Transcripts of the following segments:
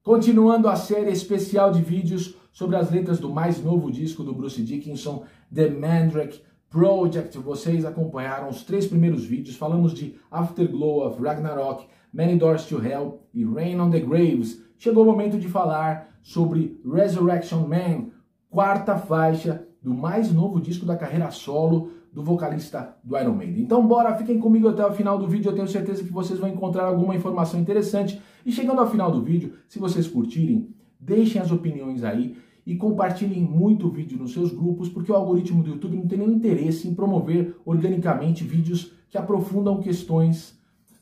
Continuando a série especial de vídeos sobre as letras do mais novo disco do Bruce Dickinson, The Mandrake Project. Vocês acompanharam os 3 primeiros vídeos, falamos de Afterglow of Ragnarok, Many Doors to Hell e Rain on the Graves. Chegou o momento de falar sobre Resurrection Man, 4ª faixa do mais novo disco da carreira solo do vocalista do Iron Maiden. Então bora, fiquem comigo até o final do vídeo, eu tenho certeza que vocês vão encontrar alguma informação interessante. E chegando ao final do vídeo, se vocês curtirem, deixem as opiniões aí e compartilhem muito o vídeo nos seus grupos, porque o algoritmo do YouTube não tem nenhum interesse em promover organicamente vídeos que aprofundam questões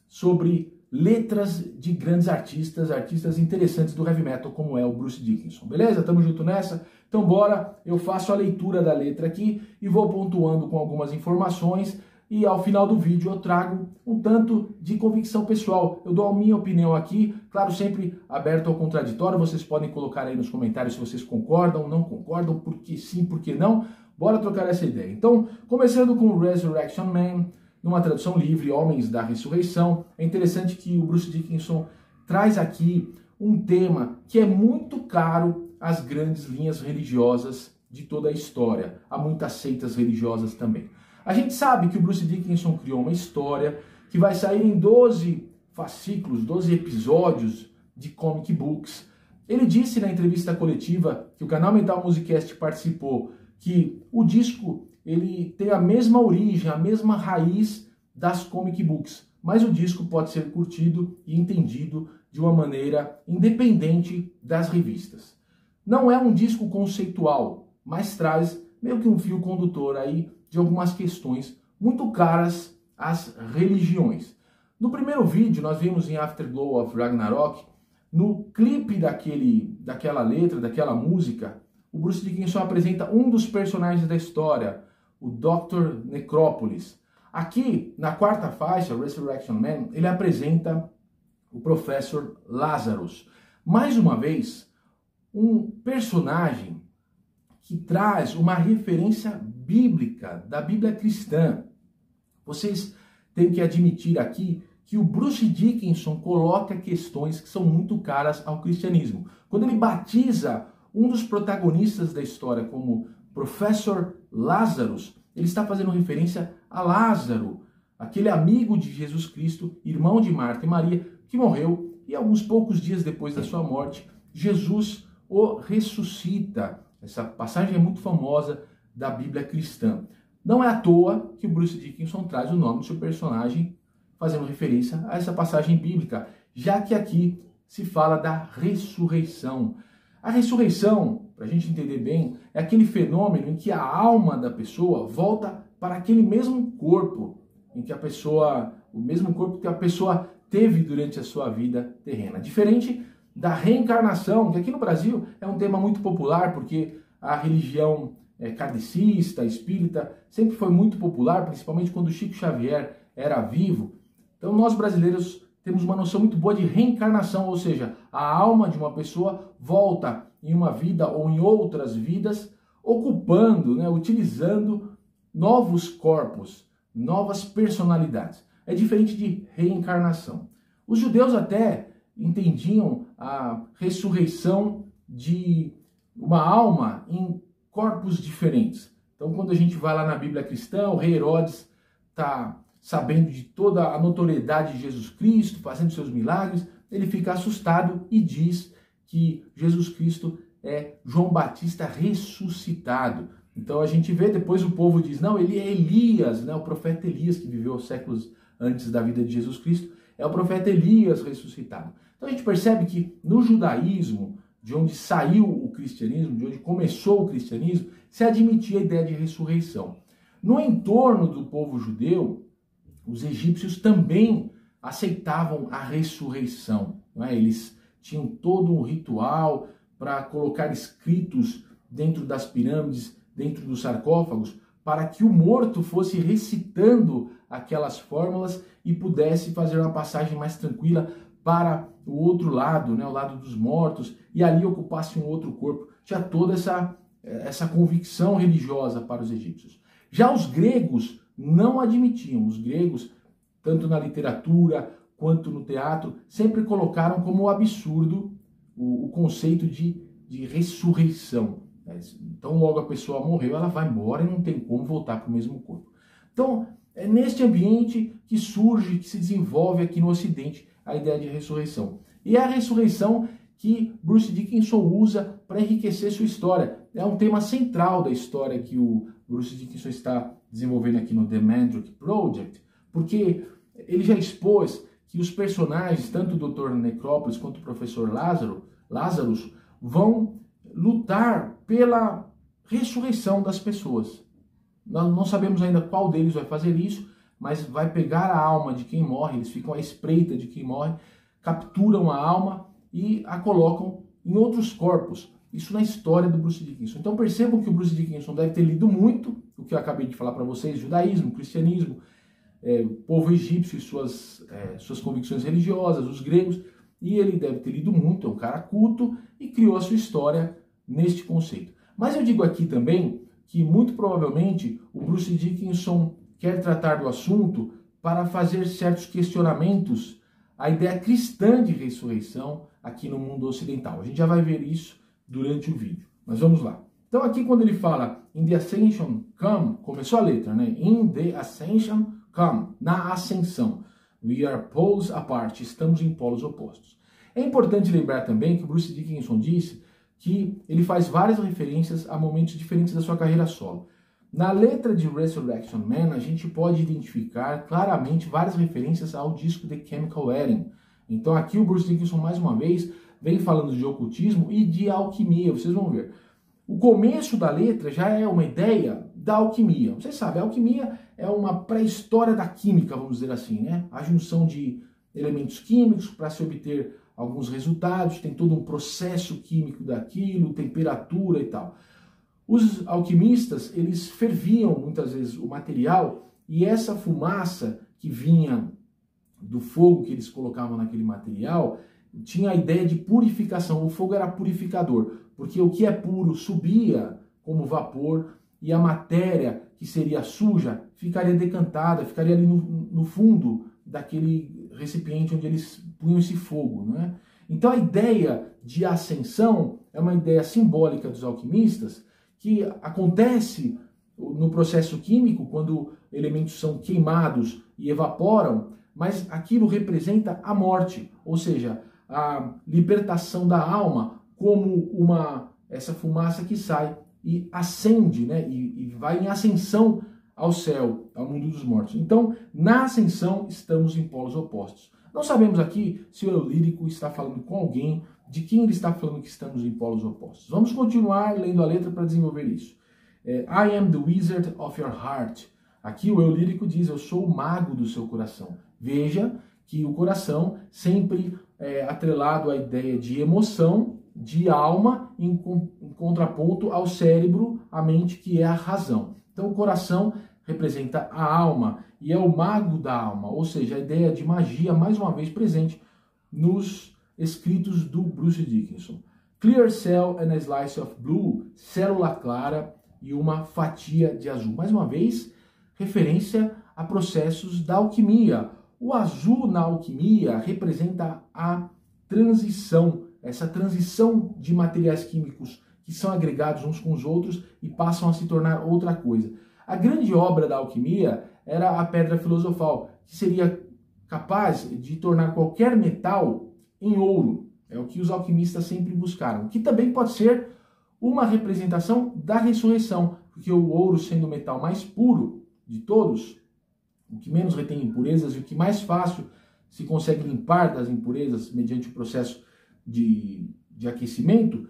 sobre letras de grandes artistas interessantes do heavy metal, como é o Bruce Dickinson. Beleza? Tamo junto nessa? Então bora, eu faço a leitura da letra aqui e vou pontuando com algumas informações e ao final do vídeo eu trago um tanto de convicção pessoal. Eu dou a minha opinião aqui, claro, sempre aberto ao contraditório. Vocês podem colocar aí nos comentários se vocês concordam, não concordam, por que sim, por que não. Bora trocar essa ideia. Então, começando com Resurrection Man, numa tradução livre, Homens da Ressurreição. É interessante que o Bruce Dickinson traz aqui um tema que é muito caro às grandes linhas religiosas de toda a história. Há muitas seitas religiosas também. A gente sabe que o Bruce Dickinson criou uma história que vai sair em 12 fascículos, 12 episódios de comic books. Ele disse na entrevista coletiva que o canal Metal Musicast participou que o disco ele tem a mesma origem, a mesma raiz das comic books, mas o disco pode ser curtido e entendido de uma maneira independente das revistas. Não é um disco conceitual, mas traz meio que um fio condutor aí de algumas questões muito caras às religiões. No primeiro vídeo, nós vimos em Afterglow of Ragnarok, no clipe daquela letra, daquela música, o Bruce Dickinson apresenta um dos personagens da história, o Dr. Necrópolis. Aqui, na 4ª faixa, Resurrection Man, ele apresenta o Professor Lazarus. Mais uma vez, um personagem que traz uma referência bíblica, da Bíblia cristã. Vocês têm que admitir aqui que o Bruce Dickinson coloca questões que são muito caras ao cristianismo. Quando ele batiza um dos protagonistas da história como Professor Lazarus, ele está fazendo referência a Lázaro, aquele amigo de Jesus Cristo, irmão de Marta e Maria, que morreu e alguns poucos dias depois da sua morte, Jesus o ressuscita. Essa passagem é muito famosa da Bíblia cristã. Não é à toa que o Bruce Dickinson traz o nome do seu personagem fazendo referência a essa passagem bíblica, já que aqui se fala da ressurreição. A ressurreição, para a gente entender bem, é aquele fenômeno em que a alma da pessoa volta para aquele mesmo corpo, em que o mesmo corpo que a pessoa teve durante a sua vida terrena. Diferente da reencarnação, que aqui no Brasil é um tema muito popular, porque a religião kardecista, espírita, sempre foi muito popular, principalmente quando Chico Xavier era vivo. Então nós brasileiros temos uma noção muito boa de reencarnação, ou seja, a alma de uma pessoa volta em uma vida ou em outras vidas, ocupando, utilizando novos corpos, novas personalidades. É diferente de reencarnação. Os judeus até entendiam a ressurreição de uma alma em corpos diferentes. Então, quando a gente vai lá na Bíblia cristã, o rei Herodes está sabendo de toda a notoriedade de Jesus Cristo, fazendo seus milagres, ele fica assustado e diz que Jesus Cristo é João Batista ressuscitado. Então a gente vê, depois o povo diz, não, ele é Elias, o profeta Elias, que viveu séculos antes da vida de Jesus Cristo, é o profeta Elias ressuscitado. Então a gente percebe que no judaísmo, de onde saiu o cristianismo, de onde começou o cristianismo, se admitia a ideia de ressurreição. No entorno do povo judeu, os egípcios também aceitavam a ressurreição. Eles tinham todo um ritual para colocar escritos dentro das pirâmides, dentro dos sarcófagos, para que o morto fosse recitando aquelas fórmulas e pudesse fazer uma passagem mais tranquila para o outro lado, o lado dos mortos, e ali ocupasse um outro corpo. Tinha toda essa convicção religiosa para os egípcios. Já os gregos não admitiam. Os gregos, tanto na literatura quanto no teatro, sempre colocaram como absurdo o conceito de ressurreição. Então, logo a pessoa morreu, ela vai embora e não tem como voltar para o mesmo corpo. Então, é neste ambiente que surge, que se desenvolve aqui no Ocidente a ideia de ressurreição. E é a ressurreição que Bruce Dickinson usa para enriquecer sua história. É um tema central da história que o Bruce Dickinson está desenvolvendo aqui no The Mandrake Project, porque ele já expôs que os personagens, tanto o Dr. Necrópolis quanto o Professor Lazarus, vão lutar pela ressurreição das pessoas. Nós não sabemos ainda qual deles vai fazer isso, mas vai pegar a alma de quem morre, eles ficam à espreita de quem morre, capturam a alma e a colocam em outros corpos. Isso na história do Bruce Dickinson. Então percebam que o Bruce Dickinson deve ter lido muito, o que eu acabei de falar para vocês, judaísmo, cristianismo, povo egípcio e suas convicções religiosas, os gregos, e ele deve ter lido muito, é um cara culto, e criou a sua história neste conceito. Mas eu digo aqui também que muito provavelmente o Bruce Dickinson quer tratar do assunto para fazer certos questionamentos à ideia cristã de ressurreição aqui no mundo ocidental. A gente já vai ver isso durante o vídeo, mas vamos lá. Então aqui quando ele fala in the ascension come, começou a letra, né? In the ascension come, na ascensão. We are poles apart, estamos em polos opostos. É importante lembrar também que o Bruce Dickinson disse que ele faz várias referências a momentos diferentes da sua carreira solo. Na letra de Resurrection Man, a gente pode identificar claramente várias referências ao disco The Chemical Wedding. Então aqui o Bruce Dickinson, mais uma vez, vem falando de ocultismo e de alquimia, vocês vão ver. O começo da letra já é uma ideia da alquimia. Vocês sabem, a alquimia é uma pré-história da química, vamos dizer assim, né? A junção de elementos químicos para se obter alguns resultados, tem todo um processo químico daquilo, temperatura e tal. Os alquimistas, eles ferviam muitas vezes o material e essa fumaça que vinha do fogo que eles colocavam naquele material tinha a ideia de purificação. O fogo era purificador, porque o que é puro subia como vapor e a matéria que seria suja ficaria decantada, ficaria ali no fundo daquele recipiente onde eles punham esse fogo, né? Então a ideia de ascensão é uma ideia simbólica dos alquimistas que acontece no processo químico quando elementos são queimados e evaporam, mas aquilo representa a morte, ou seja, a libertação da alma como essa fumaça que sai e ascende, né? E vai em ascensão ao céu, ao mundo dos mortos. Então, na ascensão, estamos em polos opostos. Não sabemos aqui se o eu lírico está falando com alguém, de quem ele está falando que estamos em polos opostos. Vamos continuar lendo a letra para desenvolver isso. I am the wizard of your heart. Aqui o eu lírico diz, eu sou o mago do seu coração. Veja que o coração sempre é atrelado à ideia de emoção, de alma, em contraponto ao cérebro, a mente, que é a razão. Então o coração representa a alma e é o mago da alma, ou seja, a ideia de magia, mais uma vez presente nos escritos do Bruce Dickinson. Clear cell and a slice of blue, célula clara e uma fatia de azul. Mais uma vez, referência a processos da alquimia. O azul na alquimia representa a transição, essa transição de materiais químicos que são agregados uns com os outros e passam a se tornar outra coisa. A grande obra da alquimia era a pedra filosofal, que seria capaz de tornar qualquer metal em ouro. É o que os alquimistas sempre buscaram, que também pode ser uma representação da ressurreição, porque o ouro, sendo o metal mais puro de todos, o que menos retém impurezas e o que mais fácil se consegue limpar das impurezas mediante o processo de aquecimento,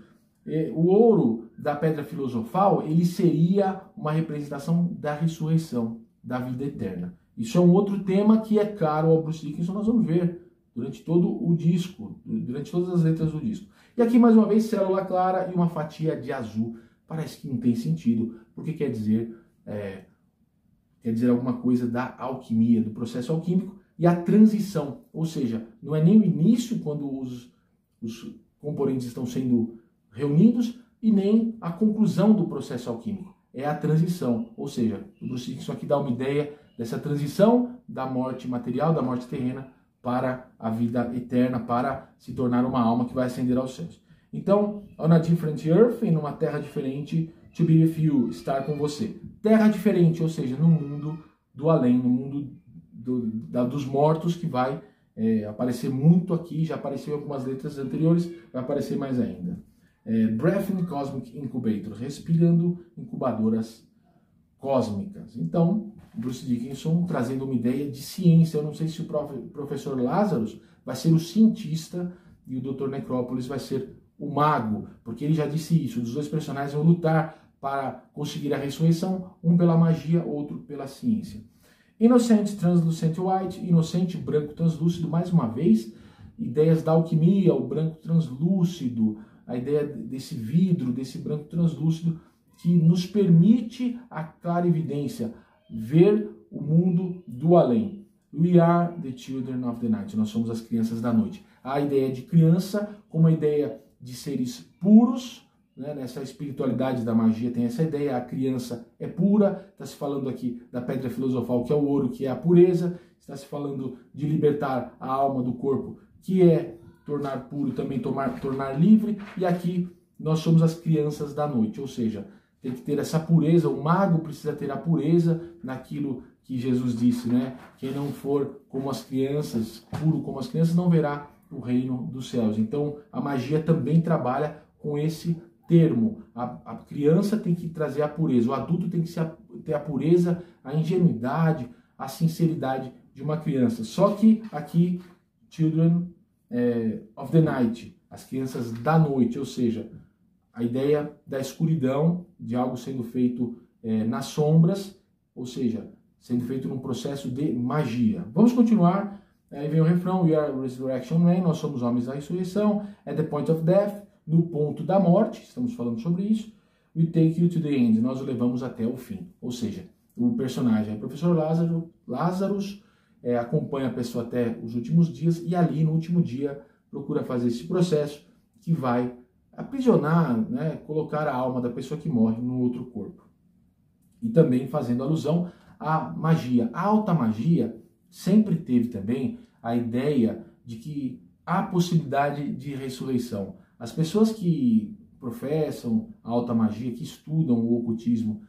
o ouro da pedra filosofal, ele seria uma representação da ressurreição, da vida eterna. Isso é um outro tema que é caro ao Bruce Dickinson, nós vamos ver durante todo o disco, durante todas as letras do disco. E aqui, mais uma vez, célula clara e uma fatia de azul. Parece que não tem sentido, porque quer dizer alguma coisa da alquimia, do processo alquímico, e a transição, ou seja, não é nem o início, quando os componentes estão sendo reunidos, e nem a conclusão do processo alquímico. É a transição, ou seja, o Bruce Dickinson aqui dá uma ideia dessa transição da morte material, da morte terrena, para a vida eterna, para se tornar uma alma que vai ascender aos céus. Então, on a different earth, em uma terra diferente, to be with you, estar com você. Terra diferente, ou seja, no mundo do além, no mundo dos mortos, que vai aparecer muito aqui, já apareceu em algumas letras anteriores, vai aparecer mais ainda. Breathing Cosmic Incubator, respirando incubadoras cósmicas. Então, Bruce Dickinson trazendo uma ideia de ciência. Eu não sei se o professor Lazarus vai ser o cientista e o Dr. Necrópolis vai ser o mago, porque ele já disse isso, os dois personagens vão lutar para conseguir a ressurreição, um pela magia, outro pela ciência. Innocent Translucent White, inocente branco translúcido, mais uma vez, ideias da alquimia, o branco translúcido, a ideia desse vidro, desse branco translúcido, que nos permite a clarividência, ver o mundo do além. We are the children of the night, nós somos as crianças da noite. A ideia de criança como a ideia de seres puros, né? Nessa espiritualidade da magia tem essa ideia, a criança é pura, está se falando aqui da pedra filosofal, que é o ouro, que é a pureza, está se falando de libertar a alma do corpo, que é tornar puro, também tornar livre, e aqui nós somos as crianças da noite, ou seja, tem que ter essa pureza, o mago precisa ter a pureza naquilo que Jesus disse, né? Quem não for como as crianças, puro como as crianças, não verá o reino dos céus. Então, a magia também trabalha com esse termo. A criança tem que trazer a pureza, o adulto tem que ter a pureza, a ingenuidade, a sinceridade de uma criança. Só que aqui, Children of the Night, as crianças da noite, ou seja, a ideia da escuridão, de algo sendo feito nas sombras, ou seja, sendo feito num processo de magia. Vamos continuar. Aí vem o refrão, We are resurrection men, nós somos homens da ressurreição, at the point of death, no ponto da morte, estamos falando sobre isso, we take you to the end, nós o levamos até o fim. Ou seja, o personagem é o professor Lazarus, acompanha a pessoa até os últimos dias, e ali no último dia procura fazer esse processo que vai aprisionar, né, colocar a alma da pessoa que morre no outro corpo. E também fazendo alusão à magia. A alta magia sempre teve também a ideia de que há possibilidade de ressurreição. As pessoas que professam a alta magia, que estudam o ocultismo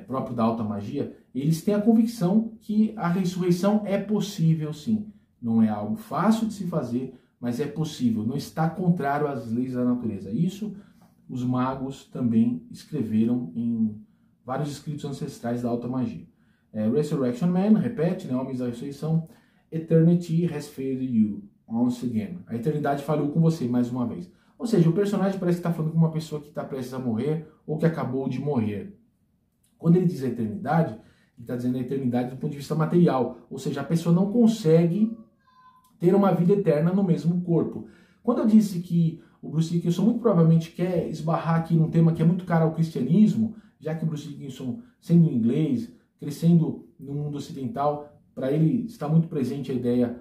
próprio da alta magia, eles têm a convicção que a ressurreição é possível sim. Não é algo fácil de se fazer, mas é possível, não está contrário às leis da natureza. Isso os magos também escreveram em vários escritos ancestrais da alta magia. Resurrection Man, repete, né, homens da ressurreição, Eternity has failed you once again. A eternidade falhou com você mais uma vez. Ou seja, o personagem parece que está falando com uma pessoa que está prestes a morrer ou que acabou de morrer. Quando ele diz a eternidade, ele está dizendo a eternidade do ponto de vista material. Ou seja, a pessoa não consegue ter uma vida eterna no mesmo corpo. Quando eu disse que o Bruce Dickinson muito provavelmente quer esbarrar aqui num tema que é muito caro ao cristianismo, já que Bruce Dickinson, sendo inglês, crescendo no mundo ocidental, para ele está muito presente a ideia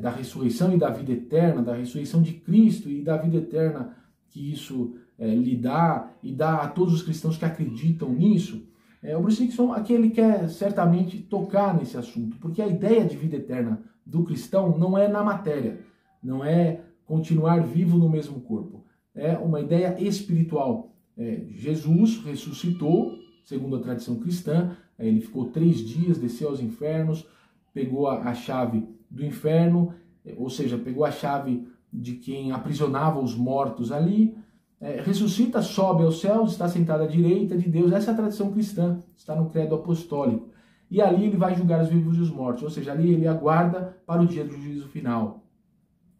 da ressurreição e da vida eterna, da ressurreição de Cristo e da vida eterna que isso lhe dá e dá a todos os cristãos que acreditam nisso. O Bruce Dickinson aqui ele quer certamente tocar nesse assunto, porque a ideia de vida eterna do cristão não é na matéria, não é continuar vivo no mesmo corpo, é uma ideia espiritual. Jesus ressuscitou, segundo a tradição cristã, ele ficou 3 dias, desceu aos infernos, pegou a chave do inferno, ou seja, pegou a chave de quem aprisionava os mortos ali, ressuscita, sobe aos céus, está sentado à direita de Deus. Essa é a tradição cristã, está no credo apostólico. E ali ele vai julgar os vivos e os mortos, ou seja, ali ele aguarda para o dia do juízo final.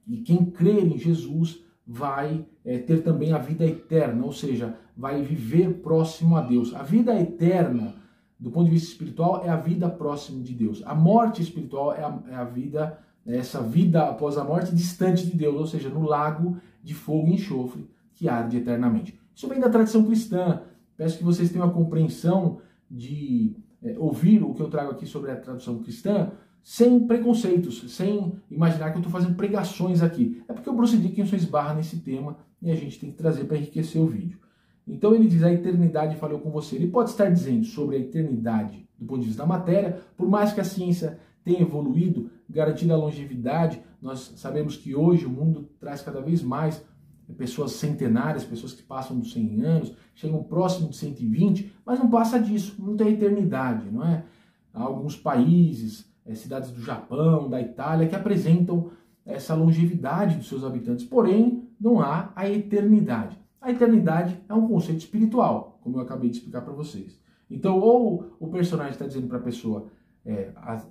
E quem crer em Jesus vai ter também a vida eterna, ou seja, vai viver próximo a Deus. A vida eterna, do ponto de vista espiritual, é a vida próximo de Deus. A morte espiritual é a vida, essa vida após a morte distante de Deus, ou seja, no lago de fogo e enxofre que arde eternamente. Isso vem da tradição cristã. Peço que vocês tenham a compreensão de ouvir o que eu trago aqui sobre a tradição cristã sem preconceitos, sem imaginar que eu estou fazendo pregações aqui. É porque o Bruce Dickinson esbarra nesse tema e a gente tem que trazer para enriquecer o vídeo. Então ele diz, a eternidade falou com você. Ele pode estar dizendo sobre a eternidade do ponto de vista da matéria, por mais que a ciência tem evoluído, garantindo a longevidade. Nós sabemos que hoje o mundo traz cada vez mais pessoas centenárias, pessoas que passam dos 100 anos, chegam próximo de 120, mas não passa disso, não tem eternidade, não é? Há alguns países, cidades do Japão, da Itália, que apresentam essa longevidade dos seus habitantes, porém não há a eternidade. A eternidade é um conceito espiritual, como eu acabei de explicar para vocês. Então, ou o personagem está dizendo para a pessoa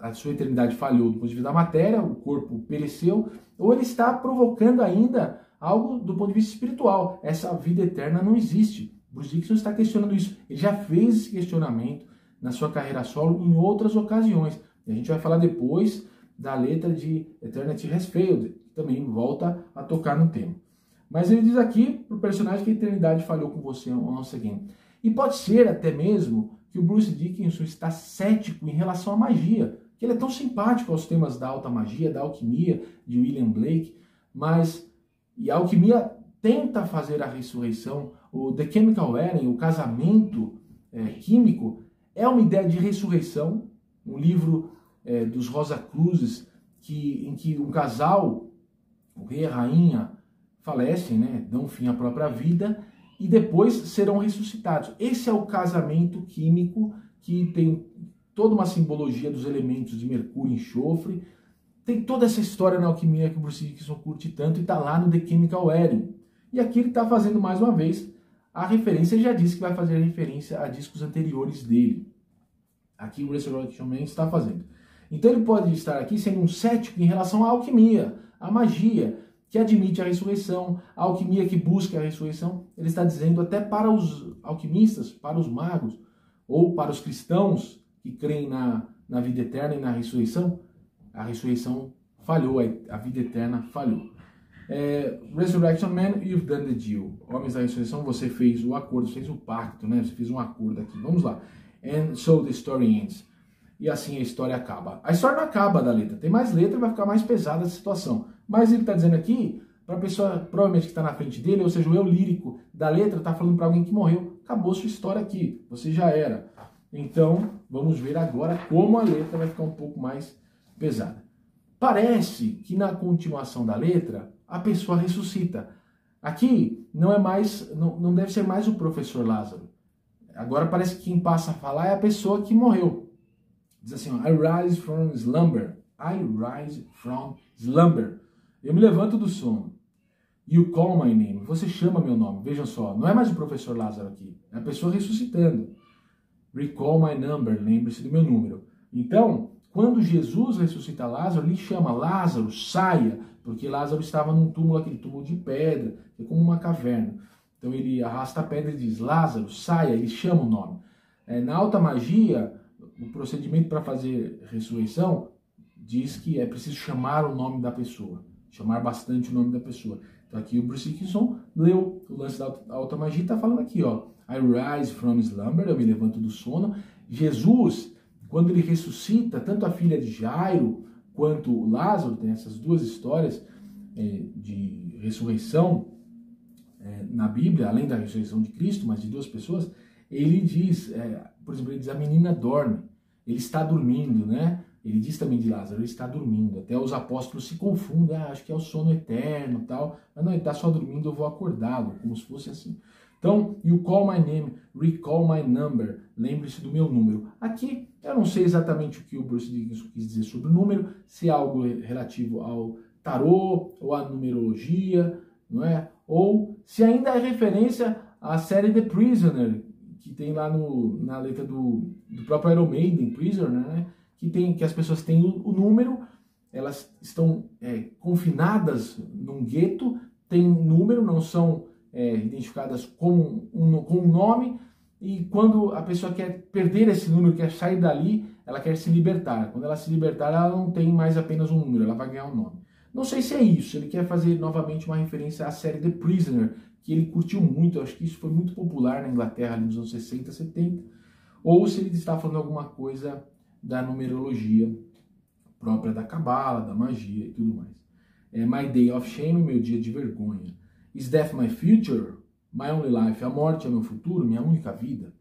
a sua eternidade falhou do ponto de vista da matéria, o corpo pereceu, ou ele está provocando ainda algo do ponto de vista espiritual. Essa vida eterna não existe. Bruce Dickinson está questionando isso. Ele já fez esse questionamento na sua carreira solo em outras ocasiões. E a gente vai falar depois da letra de Eternity Has Failed, que também volta a tocar no tema. Mas ele diz aqui para o personagem que a eternidade falhou com você once again. E pode ser até mesmo que o Bruce Dickinson está cético em relação à magia, que ele é tão simpático aos temas da alta magia, da alquimia, de William Blake, mas e a alquimia tenta fazer a ressurreição. O The Chemical Wedding, o casamento químico, é uma ideia de ressurreição, um livro dos Rosa Cruzes, em que um casal, o rei e a rainha, falecem, né, dão fim à própria vida, e depois serão ressuscitados. Esse é o casamento químico, que tem toda uma simbologia dos elementos de mercúrio e enxofre. Tem toda essa história na alquimia que o Bruce Dickinson curte tanto e está lá no The Chemical Wedding. E aqui ele está fazendo mais uma vez a referência, ele já disse que vai fazer referência a discos anteriores dele. Aqui o Resurrection Man está fazendo. Então ele pode estar aqui sendo um cético em relação à alquimia, à magia, que admite a ressurreição, a alquimia que busca a ressurreição. Ele está dizendo até para os alquimistas, para os magos, ou para os cristãos que creem na vida eterna e na ressurreição, a ressurreição falhou, a vida eterna falhou. Resurrection Man, you've done the deal. Homens da ressurreição, você fez o acordo, você fez o pacto, né? Você fez um acordo aqui. Vamos lá. And so the story ends. E assim a história acaba. A história não acaba da letra. Tem mais letra e vai ficar mais pesada a situação. Mas ele está dizendo aqui, para a pessoa provavelmente que está na frente dele, ou seja, o eu lírico da letra está falando para alguém que morreu. Acabou sua história aqui. Você já era. Então, vamos ver agora como a letra vai ficar um pouco mais pesada. Parece que na continuação da letra, a pessoa ressuscita. Aqui não deve ser mais o professor Lázaro. Agora parece que quem passa a falar é a pessoa que morreu. Diz assim, ó, I rise from slumber. I rise from slumber. Eu me levanto do sono. You call my name. Você chama meu nome. Vejam só, não é mais o professor Lázaro aqui. É a pessoa ressuscitando. Recall my number. Lembre-se do meu número. Então, quando Jesus ressuscita Lázaro, ele chama Lázaro, saia, porque Lázaro estava num túmulo, aquele túmulo de pedra, que é como uma caverna. Então ele arrasta a pedra e diz, Lázaro, saia, ele chama o nome. Na alta magia, o procedimento para fazer ressurreição diz que é preciso chamar o nome da pessoa, chamar bastante o nome da pessoa. Então aqui o Bruce Dickinson leu o lance da alta magia e está falando aqui, ó, I rise from slumber, eu me levanto do sono. Jesus, quando ele ressuscita, tanto a filha de Jairo quanto Lázaro, tem essas duas histórias de ressurreição na Bíblia, além da ressurreição de Cristo, mas de duas pessoas, ele diz, por exemplo, ele diz, a menina dorme, ele está dormindo, né? Ele diz também de Lázaro, ele está dormindo. Até os apóstolos se confundem, acho que é o sono eterno e tal, mas não, ele está só dormindo, eu vou acordá-lo, como se fosse assim. Então, you call my name, recall my number, lembre-se do meu número. Aqui, eu não sei exatamente o que o Bruce Dickinson quis dizer sobre o número, se é algo relativo ao tarô, ou à numerologia, não é? Ou se ainda é referência à série The Prisoner, que tem lá na letra do próprio Iron Maiden, Prisoner, né? Que as pessoas têm o número, elas estão confinadas num gueto, tem número, não são identificadas com um nome, e quando a pessoa quer perder esse número, quer sair dali, ela quer se libertar. Quando ela se libertar, ela não tem mais apenas um número, ela vai ganhar um nome. Não sei se é isso, ele quer fazer novamente uma referência à série The Prisoner, que ele curtiu muito, eu acho que isso foi muito popular na Inglaterra ali nos anos 60, 70, ou se ele está falando alguma coisa da numerologia própria da cabala, da magia e tudo mais. My day of shame, meu dia de vergonha. Is death my future? My only life. A morte é meu futuro, minha única vida.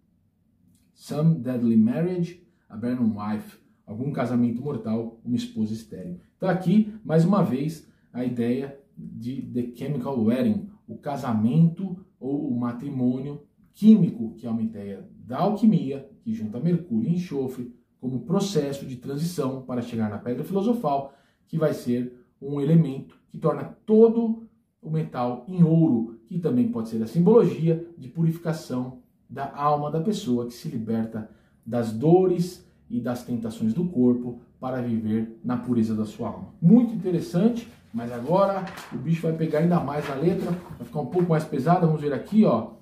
Some deadly marriage, a barren wife. algum casamento mortal, uma esposa estéril. Então aqui, mais uma vez, a ideia de The Chemical Wedding, o casamento ou o matrimônio químico, que é uma ideia da alquimia, que junta mercúrio e enxofre, como processo de transição para chegar na pedra filosofal, que vai ser um elemento que torna todo o metal em ouro, que também pode ser a simbologia de purificação da alma da pessoa que se liberta das dores e das tentações do corpo para viver na pureza da sua alma. Muito interessante, mas agora o bicho vai pegar ainda mais na letra, vai ficar um pouco mais pesado. Vamos ver aqui, ó.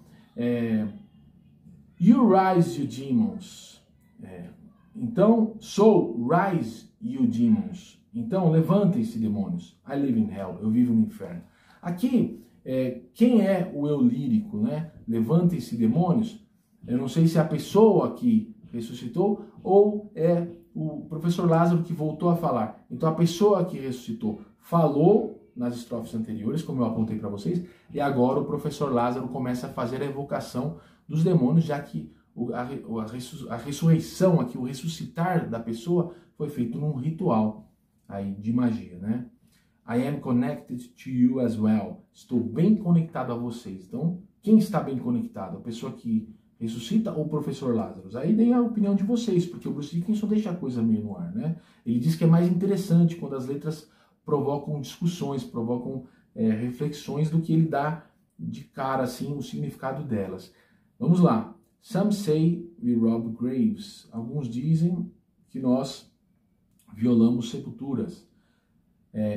You rise, you demons. Então, so rise, you demons. Então, levantem-se, demônios. I live in hell. Eu vivo no inferno. Aqui, quem é o eu lírico, né? Levantem-se, demônios. Eu não sei se é a pessoa que ressuscitou ou é o professor Lázaro que voltou a falar. Então, a pessoa que ressuscitou falou nas estrofes anteriores, como eu apontei para vocês, e agora o professor Lázaro começa a fazer a evocação dos demônios, já que a ressurreição aqui, o ressuscitar da pessoa, foi feito num ritual aí de magia, né? I am connected to you as well. Estou bem conectado a vocês. Então, quem está bem conectado? A pessoa que ressuscita ou o professor Lázaro? Aí tem a opinião de vocês, porque o Bruce Dickinson deixa a coisa meio no ar, né? Ele diz que é mais interessante quando as letras provocam discussões, provocam reflexões do que ele dá de cara, assim, o significado delas. Vamos lá. Some say we rob graves. Alguns dizem que nós violamos sepulturas.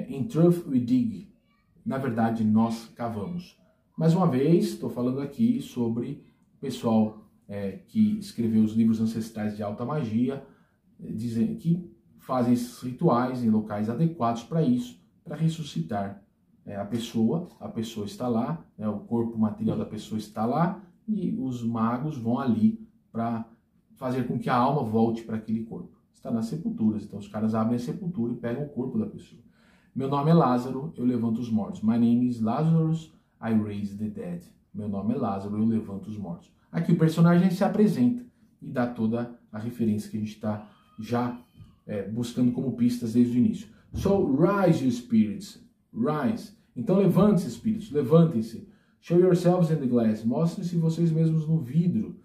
In truth we dig. Na verdade, nós cavamos. Mais uma vez, estou falando aqui sobre o pessoal que escreveu os livros ancestrais de alta magia, dizem que fazem esses rituais em locais adequados para isso, para ressuscitar a pessoa está lá, o corpo material da pessoa está lá, e os magos vão ali para fazer com que a alma volte para aquele corpo. Está nas sepulturas, então os caras abrem a sepultura e pegam o corpo da pessoa. Meu nome é Lázaro, eu levanto os mortos. My name is Lazarus, I raise the dead. Meu nome é Lázaro, eu levanto os mortos. Aqui o personagem se apresenta e dá toda a referência que a gente está já buscando como pistas desde o início. So, rise, you spirits. Rise. Então, levante-se, espíritos. Levantem-se. Show yourselves in the glass. Mostrem-se vocês mesmos no vidro.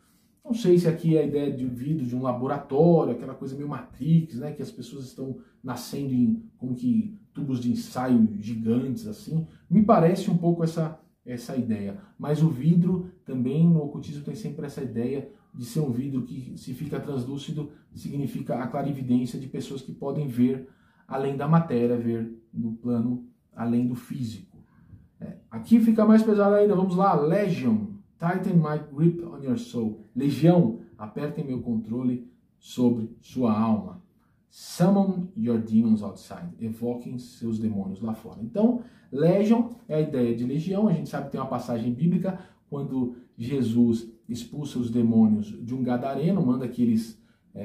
Não sei se aqui é a ideia de vidro de um laboratório, aquela coisa meio Matrix, né? Que as pessoas estão nascendo em como que tubos de ensaio gigantes, assim. Me parece um pouco essa ideia. Mas o vidro também, no ocultismo, tem sempre essa ideia de ser um vidro que, se fica translúcido, significa a clarividência de pessoas que podem ver além da matéria, ver no plano além do físico. Aqui fica mais pesado ainda, vamos lá. Legion, tighten my grip on your soul. Legião, apertem meu controle sobre sua alma. Summon your demons outside. Evoquem seus demônios lá fora. Então, Legion é a ideia de legião. A gente sabe que tem uma passagem bíblica quando Jesus expulsa os demônios de um gadareno, manda que eles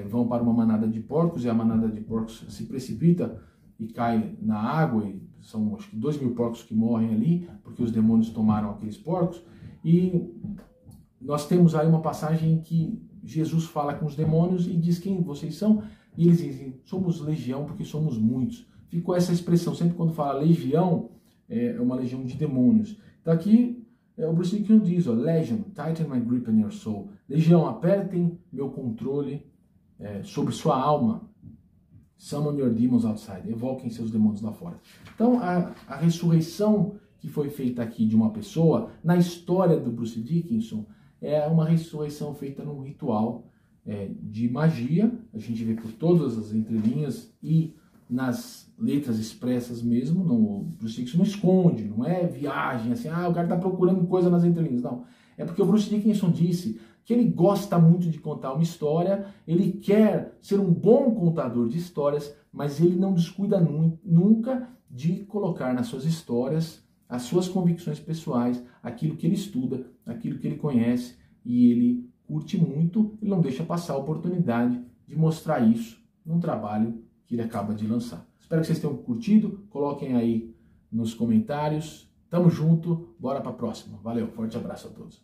vão para uma manada de porcos, e a manada de porcos se precipita e cai na água, e são acho que 2.000 porcos que morrem ali, porque os demônios tomaram aqueles porcos. E nós temos aí uma passagem em que Jesus fala com os demônios e diz quem vocês são, e eles dizem, somos legião porque somos muitos. Ficou essa expressão, sempre quando fala legião, é uma legião de demônios. Então aqui, o Bruce Dickinson diz, Legion, tighten my grip on your soul. Legião, apertem meu controle sobre sua alma. Summon your demons outside. Evoquem seus demônios lá fora. Então, a ressurreição que foi feita aqui de uma pessoa, na história do Bruce Dickinson, é uma ressurreição feita num ritual de magia. A gente vê por todas as entrelinhas e nas letras expressas mesmo. O Bruce Dickinson não esconde, não é viagem, assim, o cara está procurando coisa nas entrelinhas. Não, é porque o Bruce Dickinson disse que ele gosta muito de contar uma história, ele quer ser um bom contador de histórias, mas ele não descuida nunca de colocar nas suas histórias as suas convicções pessoais, aquilo que ele estuda, aquilo que ele conhece, e ele curte muito, ele não deixa passar a oportunidade de mostrar isso num trabalho que ele acaba de lançar. Espero que vocês tenham curtido, coloquem aí nos comentários. Tamo junto, bora pra próxima. Valeu, forte abraço a todos.